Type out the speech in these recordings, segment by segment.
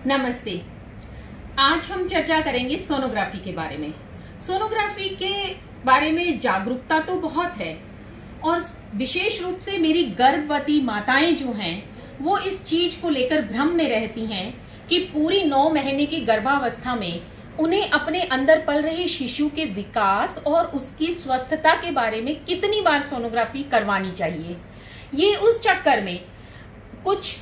नमस्ते। आज हम चर्चा करेंगे सोनोग्राफी के बारे में। सोनोग्राफी के बारे में जागरूकता तो बहुत है और विशेष रूप से मेरी गर्भवती माताएं जो हैं वो इस चीज को लेकर भ्रम में रहती हैं कि पूरी 9 महीने की गर्भावस्था में उन्हें अपने अंदर पल रहे शिशु के विकास और उसकी स्वस्थता के बारे में कितनी बार सोनोग्राफी करवानी चाहिए। ये उस चक्कर में कुछ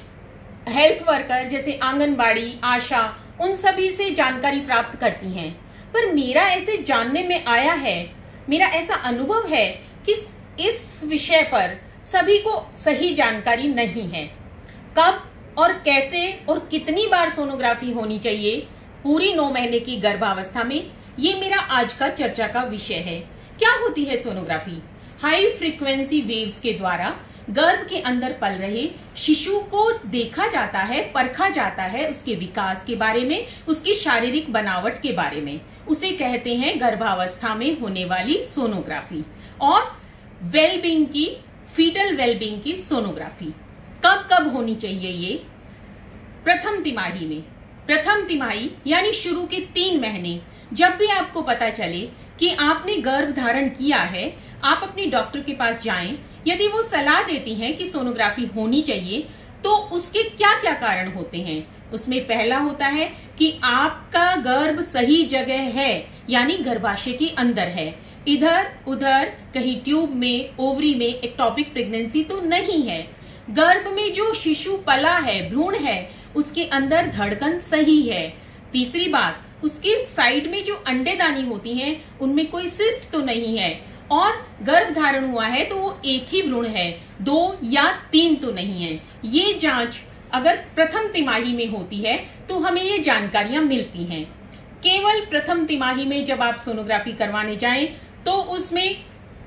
हेल्थ वर्कर जैसे आंगनबाड़ी, आशा, उन सभी से जानकारी प्राप्त करती हैं। पर मेरा ऐसे जानने में आया है, मेरा ऐसा अनुभव है कि इस विषय पर सभी को सही जानकारी नहीं है। कब और कैसे और कितनी बार सोनोग्राफी होनी चाहिए पूरी 9 महीने की गर्भावस्था में, ये मेरा आज का चर्चा का विषय है। क्या होती है सोनोग्राफी? हाई फ्रीक्वेंसी वेव्स के द्वारा गर्भ के अंदर पल रहे शिशु को देखा जाता है, परखा जाता है, उसके विकास के बारे में, उसकी शारीरिक बनावट के बारे में। उसे कहते हैं गर्भावस्था में होने वाली सोनोग्राफी। और वेलबींग की, फीटल वेलबींग की सोनोग्राफी कब कब होनी चाहिए? ये प्रथम तिमाही में। प्रथम तिमाही यानी शुरू के 3 महीने, जब भी आपको पता चले कि आपने गर्भ धारण किया है, आप अपने डॉक्टर के पास जाएं। यदि वो सलाह देती हैं कि सोनोग्राफी होनी चाहिए तो उसके क्या क्या कारण होते हैं? उसमें पहला होता है कि आपका गर्भ सही जगह है, यानी गर्भाशय के अंदर है। इधर उधर कहीं ट्यूब में, ओवरी में एक्टोपिक प्रेगनेंसी तो नहीं है। गर्भ में जो शिशु पला है, भ्रूण है, उसके अंदर धड़कन सही है। तीसरी बात, उसके साइड में जो अंडेदानी होती हैं उनमें कोई सिस्ट तो नहीं है। और गर्भ धारण हुआ है तो वो एक ही भ्रूण है, 2 या 3 तो नहीं है। ये जांच अगर प्रथम तिमाही में होती है तो हमें ये जानकारियां मिलती हैं। केवल प्रथम तिमाही में जब आप सोनोग्राफी करवाने जाएं तो उसमें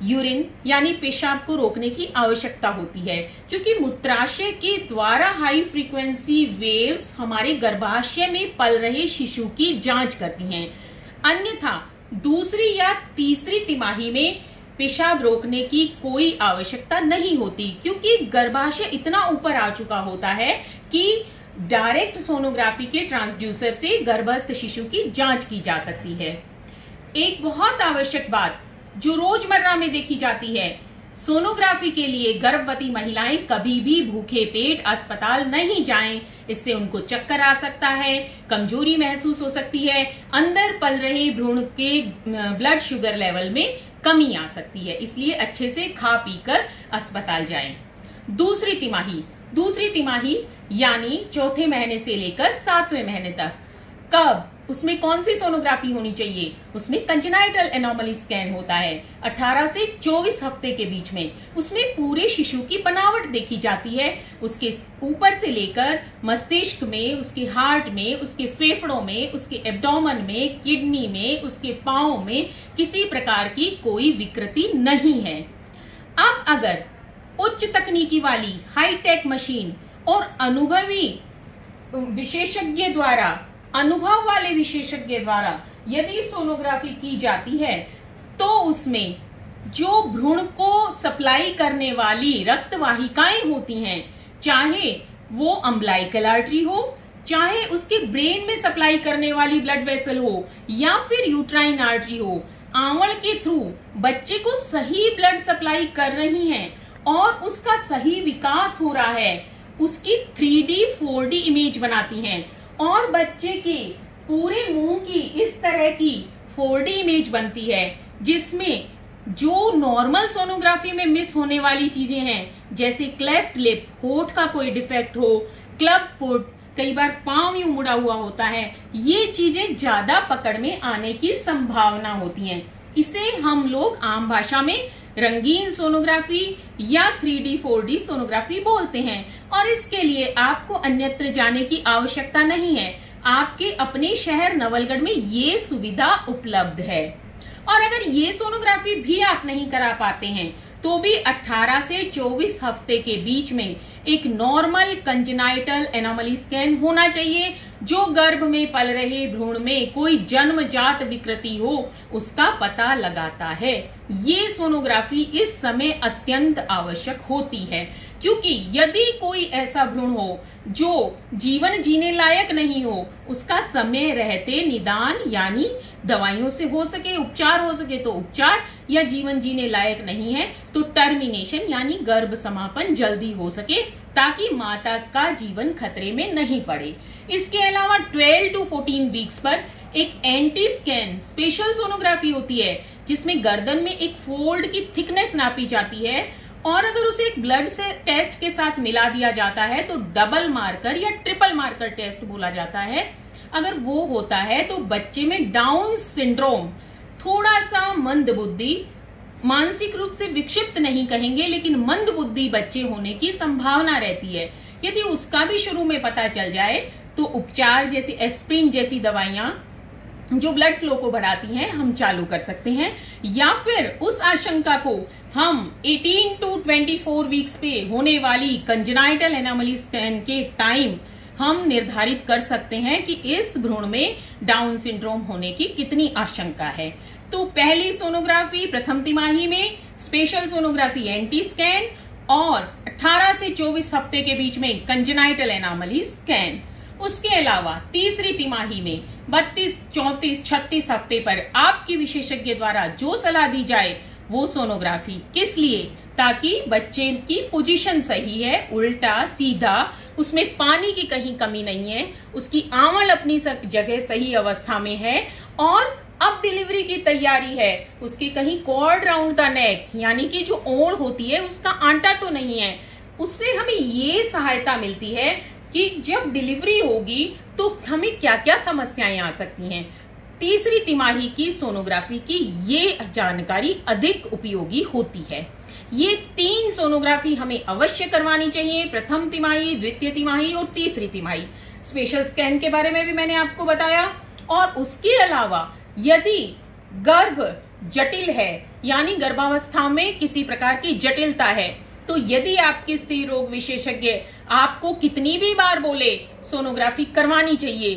यूरिन यानी पेशाब को रोकने की आवश्यकता होती है, क्योंकि मूत्राशय के द्वारा हाई फ्रीक्वेंसी वेव्स हमारे गर्भाशय में पल रहे शिशु की जांच करती हैं। अन्यथा दूसरी या तीसरी तिमाही में पेशाब रोकने की कोई आवश्यकता नहीं होती, क्योंकि गर्भाशय इतना ऊपर आ चुका होता है कि डायरेक्ट सोनोग्राफी के ट्रांसड्यूसर से गर्भस्थ शिशु की जांच की जा सकती है। एक बहुत आवश्यक बात जो रोजमर्रा में देखी जाती है, सोनोग्राफी के लिए गर्भवती महिलाएं कभी भी भूखे पेट अस्पताल नहीं जाएं। इससे उनको चक्कर आ सकता है, कमजोरी महसूस हो सकती है, अंदर पल रहे भ्रूण के ब्लड शुगर लेवल में कमी आ सकती है। इसलिए अच्छे से खा पीकर अस्पताल जाएं। दूसरी तिमाही यानी चौथे महीने से लेकर 7वें महीने तक, कब? उसमें कौन सी सोनोग्राफी होनी चाहिए? उसमें कंजेनाइटल एनोमली स्कैन होता है 18 से 24 हफ्ते के बीच में। उसमें पूरे शिशु की बनावट देखी जाती है, उसके ऊपर से लेकर मस्तिष्क में, उसके हार्ट में, उसके फेफड़ों में, उसके एब्डोमेन में, किडनी में, उसके पांव में किसी प्रकार की कोई विकृति नहीं है। अब अगर उच्च तकनीकी वाली हाईटेक मशीन और अनुभव वाले विशेषज्ञ द्वारा यदि सोनोग्राफी की जाती है तो उसमें जो भ्रूण को सप्लाई करने वाली रक्त वाहिकाएं होती हैं, चाहे वो अम्बिलिकल आर्टरी हो, चाहे उसके ब्रेन में सप्लाई करने वाली ब्लड वेसल हो, या फिर यूट्राइन आर्टरी हो, आंवल के थ्रू बच्चे को सही ब्लड सप्लाई कर रही हैं और उसका सही विकास हो रहा है। उसकी 3D 4D इमेज बनाती हैं और बच्चे के पूरे मुंह की इस तरह की 4D इमेज बनती है, जिसमें जो नॉर्मल सोनोग्राफी में मिस होने वाली चीजें हैं, जैसे क्लेफ्ट लिप, होठ का कोई डिफेक्ट हो, क्लब फुट, कई बार पांव यूं मुड़ा हुआ होता है, ये चीजें ज्यादा पकड़ में आने की संभावना होती है। इसे हम लोग आम भाषा में रंगीन सोनोग्राफी या 3D 4D सोनोग्राफी बोलते हैं। और इसके लिए आपको अन्यत्र जाने की आवश्यकता नहीं है, आपके अपने शहर नवलगढ़ में ये सुविधा उपलब्ध है। और अगर ये सोनोग्राफी भी आप नहीं करा पाते हैं तो भी 18 से 24 हफ्ते के बीच में एक नॉर्मल कंजेनाइटल एनोमली स्कैन होना चाहिए, जो गर्भ में पल रहे भ्रूण में कोई जन्मजात विकृति हो उसका पता लगाता है। ये सोनोग्राफी इस समय अत्यंत आवश्यक होती है, क्योंकि यदि कोई ऐसा भ्रूण हो जो जीवन जीने लायक नहीं हो, उसका समय रहते निदान यानी दवाइयों से हो सके उपचार हो सके तो उपचार, या जीवन जीने लायक नहीं है तो टर्मिनेशन यानी गर्भ समापन जल्दी हो सके, ताकि माता का जीवन खतरे में नहीं पड़े। इसके अलावा 12 to 14 वीक्स पर एक एंटी स्कैन स्पेशल सोनोग्राफी होती है, जिसमें गर्दन में एक फोल्ड की थिकनेस नापी जाती है, और अगर उसे एक ब्लड से टेस्ट के साथ मिला दिया जाता है तो डबल मार्कर या ट्रिपल मार्कर टेस्ट बोला जाता है। अगर वो होता है तो बच्चे में डाउन सिंड्रोम, थोड़ा सा मंद बुद्धि, मानसिक रूप से विक्षिप्त नहीं कहेंगे लेकिन मंद बुद्धि बच्चे होने की संभावना रहती है। यदि उसका भी शुरू में पता चल जाए तो उपचार जैसे एस्प्रिन जैसी दवाइयां जो ब्लड फ्लो को बढ़ाती हैं हम चालू कर सकते हैं, या फिर उस आशंका को हम 18 to 24 वीक्स पे होने वाली कंजेनाइटल एनोमली स्कैन के टाइम हम निर्धारित कर सकते हैं कि इस भ्रूण में डाउन सिंड्रोम होने की कितनी आशंका है। तो पहली सोनोग्राफी प्रथम तिमाही में, स्पेशल सोनोग्राफी एंटी स्कैन, और 18 से 24 हफ्ते के बीच में कंजेनाइटल एनोमली स्कैन। उसके अलावा तीसरी तिमाही में 32, 34, 36 हफ्ते पर आपकी विशेषज्ञ द्वारा जो सलाह दी जाए वो सोनोग्राफी। किस लिए? ताकि बच्चे की पोजीशन सही है, उल्टा सीधा, उसमें पानी की कहीं कमी नहीं है, उसकी आंवल अपनी जगह सही अवस्था में है, और अब डिलीवरी की तैयारी है, उसके कहीं कॉर्ड राउंड द नेक यानी कि जो ओढ़ होती है उसका आंटा तो नहीं है। उससे हमें ये सहायता मिलती है कि जब डिलीवरी होगी तो हमें क्या क्या समस्याएं आ सकती हैं। तीसरी तिमाही की सोनोग्राफी की ये जानकारी अधिक उपयोगी होती है। ये 3 सोनोग्राफी हमें अवश्य करवानी चाहिए, प्रथम तिमाही, द्वितीय तिमाही और तीसरी तिमाही। स्पेशल स्कैन के बारे में भी मैंने आपको बताया। और उसके अलावा यदि गर्भ जटिल है यानी गर्भावस्था में किसी प्रकार की जटिलता है, तो यदि आपके स्त्री रोग विशेषज्ञ आपको कितनी भी बार बोले सोनोग्राफी करवानी चाहिए,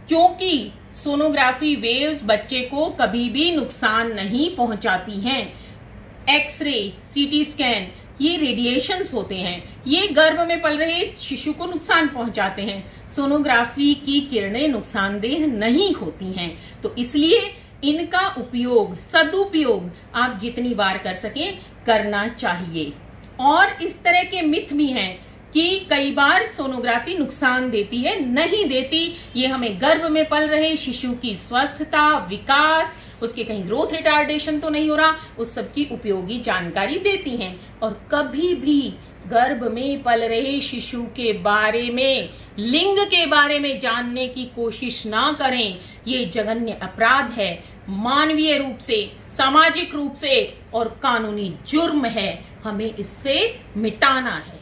क्योंकि सोनोग्राफी वेव्स बच्चे को कभी भी नुकसान नहीं पहुंचाती हैं। एक्सरे, सीटी स्कैन, ये रेडिएशंस होते हैं, ये गर्भ में पल रहे शिशु को नुकसान पहुंचाते हैं। सोनोग्राफी की किरणें नुकसानदेह नहीं होती हैं, तो इसलिए इनका उपयोग, सदुपयोग आप जितनी बार कर सकें करना चाहिए। और इस तरह के मिथ भी हैं कि कई बार सोनोग्राफी नुकसान देती है, नहीं देती। ये हमें गर्भ में पल रहे शिशु की स्वस्थता, विकास, उसके कहीं ग्रोथ रिटार्डेशन तो नहीं हो रहा, उस सब की उपयोगी जानकारी देती हैं। और कभी भी गर्भ में पल रहे शिशु के बारे में, लिंग के बारे में जानने की कोशिश ना करें। ये जघन्य अपराध है, मानवीय रूप से, सामाजिक रूप से और कानूनी जुर्म है। हमें इससे मिटाना है।